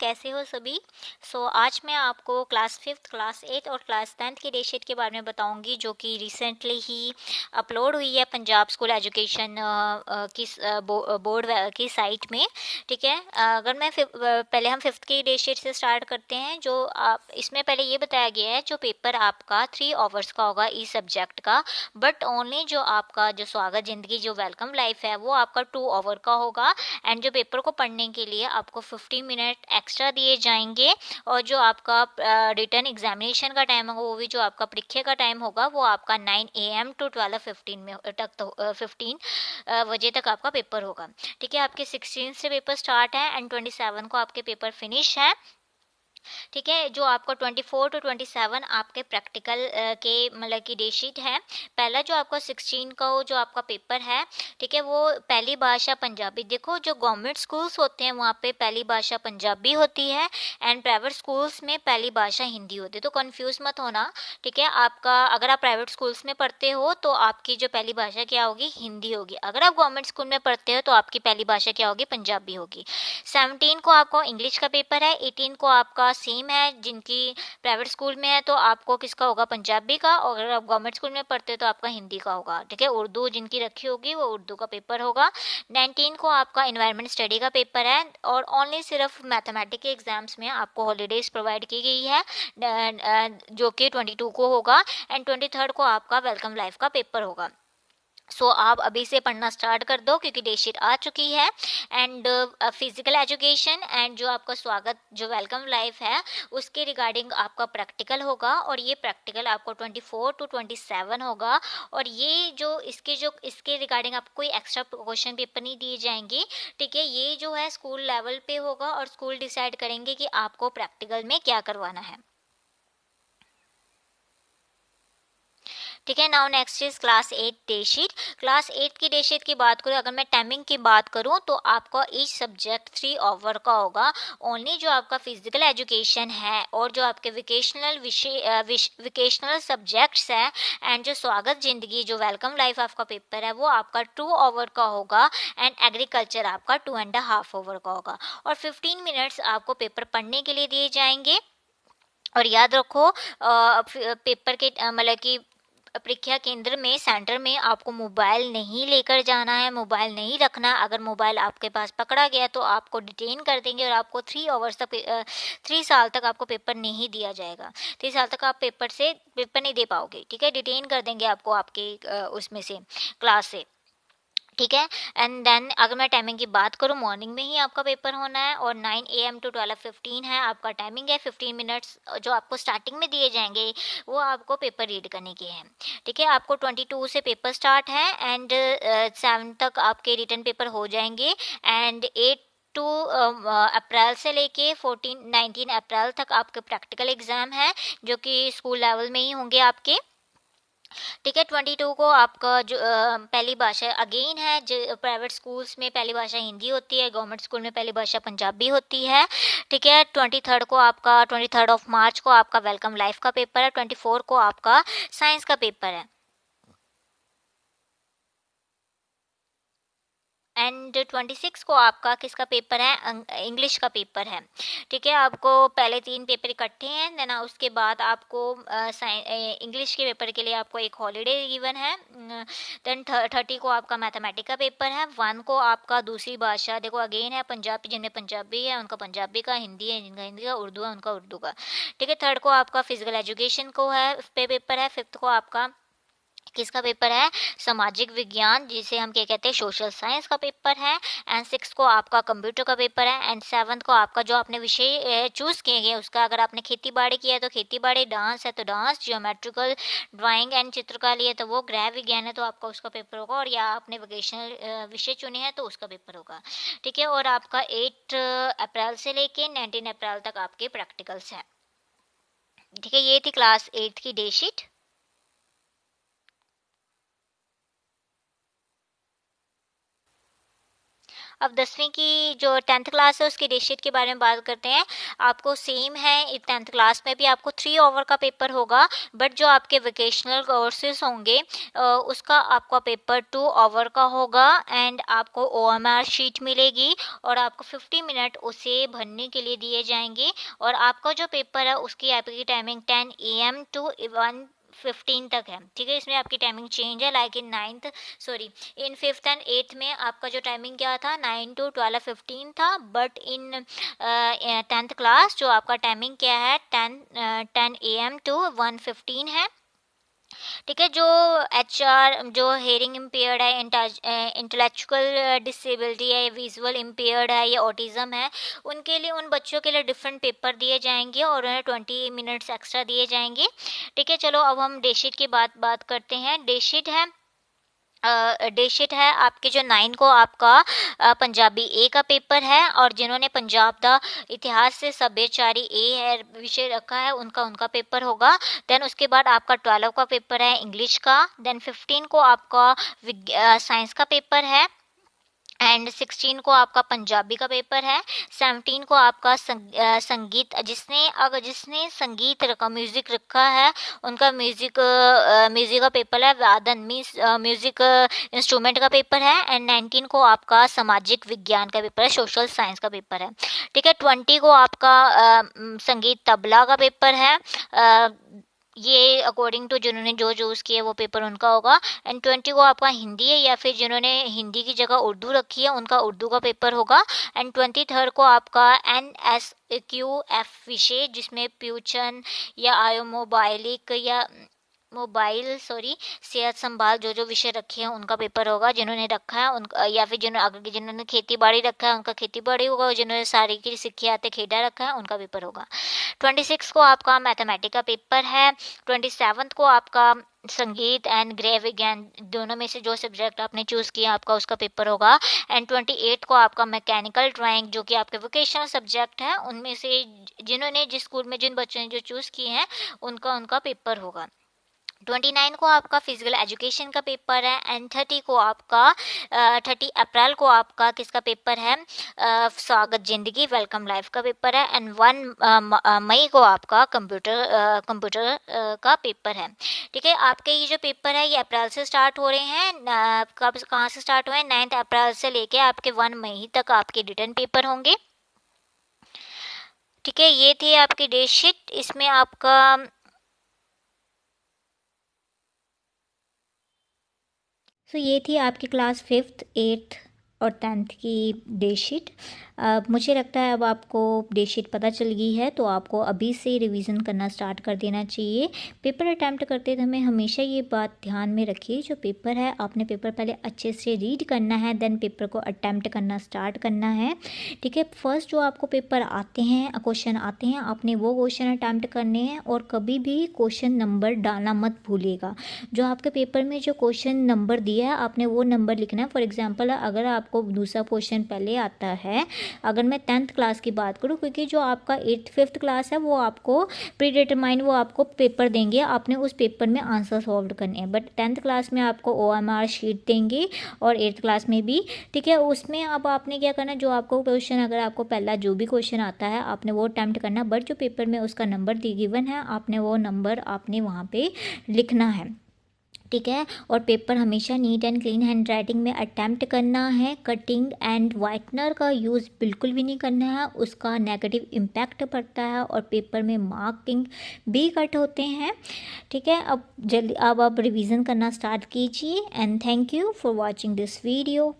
कैसे हो सभी। आज मैं आपको क्लास 5th, क्लास 8 और क्लास 10th की डेटशीट के बारे में बताऊंगी, जो कि रिसेंटली ही अपलोड हुई है पंजाब स्कूल एजुकेशन की बोर्ड की साइट में। ठीक है, अगर मैं पहले हम 5th की डेटशीट से स्टार्ट करते हैं। जो आप इसमें पहले ये बताया गया है, जो पेपर आपका 3 आवर्स का होगा इस सब्जेक्ट का, बट ओनली जो आपका जो स्वागत जिंदगी जो वेलकम लाइफ है वो आपका 2 आवर का होगा। एंड जो पेपर को पढ़ने के लिए आपको 50 मिनट एक्स्ट्रा दिए जाएंगे। और जो आपका रिटर्न एग्जामिनेशन का टाइम होगा, वो भी जो आपका परीक्षा का टाइम होगा, वो आपका 9 AM टू 12:15 में तक, तो 15 बजे तक आपका पेपर होगा। ठीक है, आपके 16 से पेपर स्टार्ट है एंड 27 को आपके पेपर फिनिश है। ठीक है, जो आपका 24 टू 27 आपके प्रैक्टिकल के मतलब की डेटशीट है। पहला जो आपका 16 का वो जो आपका पेपर है, ठीक है, वो पहली भाषा पंजाबी। देखो, जो गवर्नमेंट स्कूल्स होते हैं वहाँ पे पहली भाषा पंजाबी होती है एंड प्राइवेट स्कूल्स में पहली भाषा हिंदी होती है, तो कंफ्यूज मत होना। ठीक है, आपका अगर आप प्राइवेट स्कूल्स में पढ़ते हो तो आपकी जो पहली भाषा क्या होगी, हिंदी होगी। अगर आप गवर्नमेंट स्कूल में पढ़ते हो तो आपकी पहली भाषा क्या होगी, पंजाबी होगी। 17 को आपको इंग्लिश का पेपर है, 18 को आपका सेम है। जिनकी प्राइवेट स्कूल में है तो आपको किसका होगा, पंजाबी का, और अगर आप गवर्नमेंट स्कूल में पढ़ते हो तो आपका हिंदी का होगा। ठीक है, उर्दू जिनकी रखी होगी वो उर्दू का पेपर होगा। 19 को आपका इन्वायरमेंट स्टडी का पेपर है, और ओनली सिर्फ मैथमेटिक्स के एग्जाम्स में आपको हॉलीडेज प्रोवाइड की गई है, जो कि 22 को होगा। एंड 23 को आपका वेलकम लाइफ का पेपर होगा। आप अभी से पढ़ना स्टार्ट कर दो, क्योंकि डेटशीट आ चुकी है। एंड फिजिकल एजुकेशन एंड जो आपका स्वागत जो वेलकम लाइफ है, उसके रिगार्डिंग आपका प्रैक्टिकल होगा, और ये प्रैक्टिकल आपको 24 टू 27 होगा। और ये जो इसके रिगार्डिंग आपको कोई एक्स्ट्रा क्वेश्चन पेपर नहीं दिए जाएंगे। ठीक है, ये जो है स्कूल लेवल पे होगा, और स्कूल डिसाइड करेंगे कि आपको प्रैक्टिकल में क्या करवाना है। ठीक है, now next is class 8 date sheet. Class 8 की डेटशीट की बात करूँ, अगर मैं टाइमिंग की बात करूँ, तो आपका ईच सब्जेक्ट 3 आवर का होगा। ओनली जो आपका फिजिकल एजुकेशन है और जो आपके विकेशनल सब्जेक्ट्स है एंड जो स्वागत जिंदगी जो वेलकम लाइफ आपका पेपर है, वो आपका 2 आवर का होगा। एंड एग्रीकल्चर आपका 2.5 आवर का होगा। और 15 मिनट्स आपको पेपर पढ़ने के लिए दिए जाएंगे। और याद रखो, पेपर के मतलब कि परीक्षा केंद्र में, सेंटर में आपको मोबाइल नहीं लेकर जाना है, मोबाइल नहीं रखना। अगर मोबाइल आपके पास पकड़ा गया तो आपको डिटेन कर देंगे, और आपको 3 आवर्स तक 3 साल तक आपको पेपर नहीं दिया जाएगा। 3 साल तक आप पेपर नहीं दे पाओगे। ठीक है, डिटेन कर देंगे आपको आपके उसमें से, क्लास से। ठीक है, एंड देन अगर मैं टाइमिंग की बात करूँ, मॉर्निंग में ही आपका पेपर होना है, और 9 AM टू 12:15 है आपका टाइमिंग है। 15 मिनट्स जो आपको स्टार्टिंग में दिए जाएंगे, वो आपको पेपर रीड करने के हैं। ठीक है, आपको 22 से पेपर स्टार्ट है एंड 7 तक आपके रिटर्न पेपर हो जाएंगे। एंड 8 टू अप्रैल से लेके 19 अप्रैल तक आपके प्रैक्टिकल एग्जाम है, जो कि स्कूल लेवल में ही होंगे आपके। ठीक है, 22 को आपका जो पहली भाषा अगेन है, जो प्राइवेट स्कूल्स में पहली भाषा हिंदी होती है, गवर्नमेंट स्कूल में पहली भाषा पंजाबी होती है। ठीक है, 23 ऑफ मार्च को आपका वेलकम लाइफ का पेपर है। 24 को आपका साइंस का पेपर है। एंड 26 को आपका किसका पेपर है, इंग्लिश का पेपर है। ठीक है, आपको पहले 3 पेपर इकट्ठे हैं, देन उसके बाद आपको इंग्लिश के पेपर के लिए आपको एक हॉलीडे गिवन है। देन 30 को आपका मैथमेटिक्स का पेपर है। 1 को आपका दूसरी भाषा, देखो अगेन है पंजाबी, जिनमें पंजाबी है उनका पंजाबी का, हिंदी है जिनका हिंदी का, उर्दू है उनका उर्दू का। ठीक है, 3 को आपका फिजिकल एजुकेशन को है पे पेपर है। 5th को आपका किसका पेपर है, सामाजिक विज्ञान, जिसे हम क्या कहते हैं, सोशल साइंस का पेपर है। एंड 6 को आपका कंप्यूटर का पेपर है। एंड 7 को आपका जो आपने विषय चूज किए गए उसका, अगर आपने खेती बाड़ी किया है तो खेती बाड़ी, डांस है तो डांस, जियोमेट्रिकल ड्राइंग एंड चित्रकला है तो वो गृह विज्ञान है तो आपका उसका पेपर होगा, और या आपने वोकेशनल विषय चुने हैं तो उसका पेपर होगा। ठीक है, और आपका 8 अप्रैल से लेके 19 अप्रैल तक आपके प्रैक्टिकल्स हैं। ठीक है, ये थी क्लास 8 की डेटशीट। अब 10वीं की जो 10th क्लास है उसकी डेटशीट के बारे में बात करते हैं। आपको सेम है, 10th क्लास में भी आपको 3 ओवर का पेपर होगा, बट जो आपके वोकेशनल कोर्सेज होंगे उसका आपका पेपर 2 ओवर का होगा एंड आपको OMR शीट मिलेगी और आपको 50 मिनट उसे भरने के लिए दिए जाएंगे। और आपका जो पेपर है उसकी आपकी टाइमिंग 10 AM to 1:15 तक है। ठीक है, इसमें आपकी टाइमिंग चेंज है, like in 5th and 8th में आपका जो टाइमिंग क्या था 9 to 12:15 था, बट इन 10th क्लास जो आपका टाइमिंग क्या है 10 AM to 1:15 है। ठीक है, जो HR जो हेयरिंग इम्पेयर्ड है, इंटेलेक्चुअल डिसेबिलिटी है, विजुअल इम्पेयर्ड है या ऑटिज्म है, उनके लिए, उन बच्चों के लिए डिफरेंट पेपर दिए जाएंगे और उन्हें 20 मिनट्स एक्स्ट्रा दिए जाएंगे। ठीक है, चलो अब हम डेटशीट की बात करते हैं। डेटशीट है आपके जो 9 को आपका पंजाबी A का पेपर है, और जिन्होंने पंजाब दा इतिहास से सभ्याचारी A है विषय रखा है उनका पेपर होगा। देन उसके बाद आपका 12 का पेपर है इंग्लिश का। देन 15 को आपका साइंस का पेपर है एंड 16 को आपका पंजाबी का पेपर है। 17 को आपका संगीत, जिसने संगीत रखा, म्यूजिक रखा है, उनका म्यूजिक का पेपर है। वादन मीन्स म्यूजिक इंस्ट्रूमेंट का पेपर है। एंड 19 को आपका सामाजिक विज्ञान का पेपर है, सोशल साइंस का पेपर है। ठीक है, 20 को आपका संगीत तबला का पेपर है। ये अकॉर्डिंग टू जिन्होंने जो चूज़ किया वो पेपर उनका होगा। एंड 20 को आपका हिंदी है, या फिर जिन्होंने हिंदी की जगह उर्दू रखी है उनका उर्दू का पेपर होगा। एंड 23 को आपका NSQF विषय, जिसमें प्यूचन या सेहत संभाल जो विषय रखे हैं उनका पेपर होगा, जिन्होंने रखा है उनका, या फिर जिन्होंने खेती बाड़ी रखा है उनका खेती बाड़ी होगा, और जिन्होंने शारीरिक शिक्षा खेडा रखा है उनका पेपर होगा। 26 को आपका मैथमेटिक्स का पेपर है। 27 को आपका संगीत एंड गृह विज्ञान, दोनों में से जो सब्जेक्ट आपने चूज़ किया आपका उसका पेपर होगा। एंड 28 को आपका मैकेनिकल ड्राइंग, जो कि आपके वोकेशनल सब्जेक्ट है, उनमें से जिन्होंने जिस स्कूल में जिन बच्चों ने जो चूज़ किए हैं उनका पेपर होगा। 29 को आपका फिजिकल एजुकेशन का पेपर है। एंड 30 अप्रैल को आपका किसका पेपर है, स्वागत जिंदगी, वेलकम लाइफ का पेपर है। एंड 1 मई को आपका कंप्यूटर का पेपर है। ठीक है, आपके ये जो पेपर है ये अप्रैल से स्टार्ट हो रहे हैं। कहाँ से स्टार्ट हुए हैं, 9 अप्रैल से लेके आपके 1 मई तक आपके रिटर्न पेपर होंगे। ठीक है, ये थी आपकी डेट शीट। इसमें आपका ये थी आपकी क्लास 5th 8th और 10th की डेट शीट। मुझे लगता है अब आपको डेट शीट पता चल गई है, तो आपको अभी से रिवीजन करना स्टार्ट कर देना चाहिए। पेपर अटैम्प्ट करते समय हमेशा ये बात ध्यान में रखिए, जो पेपर है आपने पेपर पहले अच्छे से रीड करना है, देन पेपर को अटैम्प्ट करना स्टार्ट करना है। ठीक है, फर्स्ट जो आपको पेपर आते हैं, क्वेश्चन आते हैं, आपने वो क्वेश्चन अटैम्प्ट करने हैं और कभी भी क्वेश्चन नंबर डालना मत भूलिएगा। जो आपके पेपर में जो क्वेश्चन नंबर दिया है आपने वो नंबर लिखना है। फॉर एग्जांपल, अगर आपको दूसरा क्वेश्चन पहले आता है, अगर मैं 10th क्लास की बात करूँ, क्योंकि जो आपका 5th क्लास है वो आपको प्री डिटरमाइन, वो आपको पेपर देंगे, आपने उस पेपर में आंसर सॉल्व करने हैं। बट 10th क्लास में आपको OMR शीट देंगे और 8th क्लास में भी। ठीक है, उसमें अब आपने क्या करना, जो आपको क्वेश्चन, अगर आपको पहला जो भी क्वेश्चन आता है आपने वो अटैम्प्ट करना, बट जो पेपर में उसका नंबर गिवन है आपने वो नंबर आपने वहाँ पे लिखना है। ठीक है, और पेपर हमेशा neat and clean hand writing में अटैम्प्ट करना है। कटिंग एंड वाइटनर का यूज़ बिल्कुल भी नहीं करना है, उसका नेगेटिव इम्पैक्ट पड़ता है और पेपर में मार्किंग भी कट होते हैं। ठीक है, अब आप रिवीजन करना स्टार्ट कीजिए। And thank you for watching this video.